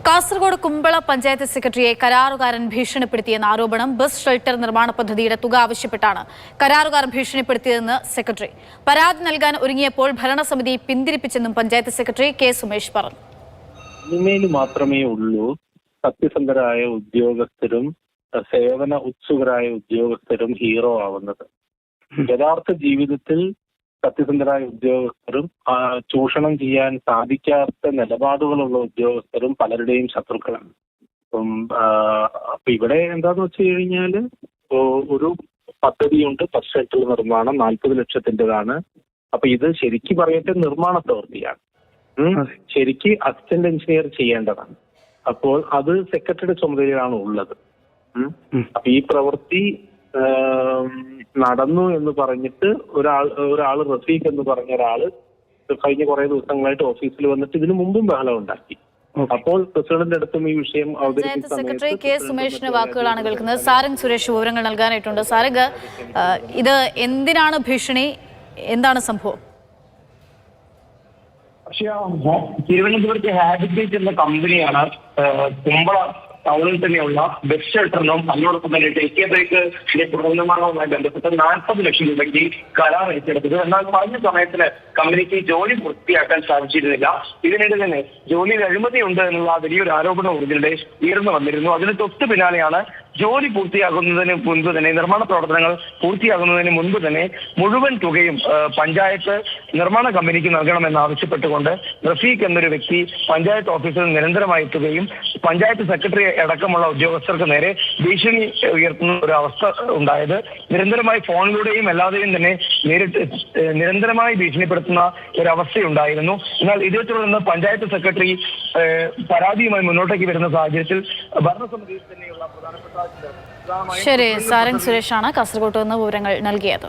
കാസർഗോഡ് കുമ്പള പഞ്ചായത്ത് സെക്രട്ടറിയെ കരാറുകാരൻ ഭീഷണിപ്പെടുത്തിയെന്ന ആരോപണം ബസ് ഷെൽട്ടർ നിർമ്മാണ പദ്ധതിയുടെ തുക ആവശ്യപ്പെട്ടാണ് കരാറുകാർ ഭീഷണിപ്പെടുത്തിയതെന്ന് സെക്രട്ടറി. പരാതി നൽകാൻ ഒരുങ്ങിയപ്പോൾ ഭരണസമിതി പിന്തിരിപ്പിച്ചെന്നും പഞ്ചായത്ത് സെക്രട്ടറി കെ സുമേഷ് പറഞ്ഞു. ഇമെയിൽ മാത്രമേ ഉള്ളൂ സത്യസന്ധരായ ഉദ്യോഗസ്ഥരും സേവന ഉത്സുകരായ ഉദ്യോഗസ്ഥരും ഹീറോ ആവുന്നത്. യഥാർത്ഥ ജീവിതത്തിൽ സത്യസന്ധരായ ഉദ്യോഗസ്ഥരും ചൂഷണം ചെയ്യാൻ സാധിക്കാത്ത നിലപാടുകളുള്ള ഉദ്യോഗസ്ഥരും പലരുടെയും ശത്രുക്കളാണ്. അപ്പൊ ഇവിടെ എന്താന്ന് വെച്ച് കഴിഞ്ഞാല് ഒരു പദ്ധതിയുണ്ട്, ബസ് ഷെൽട്ടർ നിർമ്മാണം 40 ലക്ഷത്തിൻ്റെതാണ്. അപ്പൊ ഇത് ശരിക്ക് പറയട്ടെ നിർമ്മാണ പ്രവൃത്തിയാണ്, ശരിക്ക് അസിസ്റ്റന്റ് എഞ്ചിനീയർ ചെയ്യേണ്ടതാണ്. അപ്പോൾ അത് സെക്രട്ടറിയുടെ ചുമതലയിലാണ് ഉള്ളത്. അപ്പൊ ഈ പ്രവൃത്തി നടന്നു എന്ന് പറഞ്ഞിട്ട് ഒരാള് റഫീഖ് എന്ന് പറഞ്ഞ ഒരാള് കഴിഞ്ഞ കുറെ ദിവസങ്ങളായിട്ട് ഓഫീസിൽ വന്നിട്ട് ഇതിനു മുമ്പും ബഹളം ഉണ്ടാക്കി. അപ്പോൾ പ്രസിഡന്റിന്റെ അടുത്തും ഈ വിഷയം അവതരിപ്പിച്ച സെക്രട്ടറി കെ സുമേഷിന്റെ വാക്കുകളാണ് കേൾക്കുന്നത്. സാരംഗ് സുരേഷ് വിവരങ്ങൾ നൽകാനായിട്ടുണ്ട്. സാരംഗ്, ഇത് എന്തിനാണ് ഭീഷണി, എന്താണ് സംഭവം? തിരുവനന്തപുരത്ത് ഹാബിറ്റേറ്റ് എന്ന കമ്പനിയാണ് കുമ്പള ടൗണിൽ തന്നെയുള്ള ബസ് ഷെൽട്ടറിനും അതിനോടൊപ്പം തന്നെ ടേക്ക് ബ്രേക്ക് പുനർനിർമ്മാണവുമായി ബന്ധപ്പെട്ട് 40 ലക്ഷം രൂപയ്ക്ക് കരാർ ഏറ്റെടുത്തത്. എന്നാൽ പറഞ്ഞ സമയത്തിന് കമ്പനിക്ക് ജോലി പൂർത്തിയാക്കാൻ സാധിച്ചിരുന്നില്ല. ഇതിനിടെ തന്നെ ജോലിയിൽ അഴിമതിയുണ്ട് എന്നുള്ള വലിയൊരു ആരോപണം ഇതിനിടെ ഉയർന്നു വന്നിരുന്നു. അതിന് തൊട്ടു പിന്നാലെയാണ് ജോലി പൂർത്തിയാകുന്നതിന് മുൻപ് തന്നെ, നിർമ്മാണ പ്രവർത്തനങ്ങൾ പൂർത്തിയാകുന്നതിന് മുൻപ് തന്നെ മുഴുവൻ തുകയും പഞ്ചായത്ത് നിർമ്മാണ കമ്പനിക്ക് നൽകണമെന്ന് ആവശ്യപ്പെട്ടുകൊണ്ട് റഫീഖ് എന്നൊരു വ്യക്തി പഞ്ചായത്ത് ഓഫീസിൽ നിരന്തരമായി എത്തുകയും പഞ്ചായത്ത് സെക്രട്ടറി അടക്കമുള്ള ഉദ്യോഗസ്ഥർക്ക് നേരെ ഭീഷണി ഉയർത്തുന്ന ഒരു അവസ്ഥ ഉണ്ടായത്. നിരന്തരമായി ഫോണിലൂടെയും അല്ലാതെയും തന്നെ നിരന്തരമായി ഭീഷണിപ്പെടുത്തുന്ന ഒരവസ്ഥയുണ്ടായിരുന്നു. എന്നാൽ ഇതേ തുടർന്ന് പഞ്ചായത്ത് സെക്രട്ടറി പരാതിയുമായി മുന്നോട്ടേക്ക് വരുന്ന സാഹചര്യത്തിൽ ഭരണസമിതിയിൽ തന്നെയുള്ള പ്രധാനപ്പെട്ട ശരി, സാരംഗ് സുരേഷാണ് കാസർഗോഡ് നിന്ന് വിവരങ്ങൾ നൽകിയത്.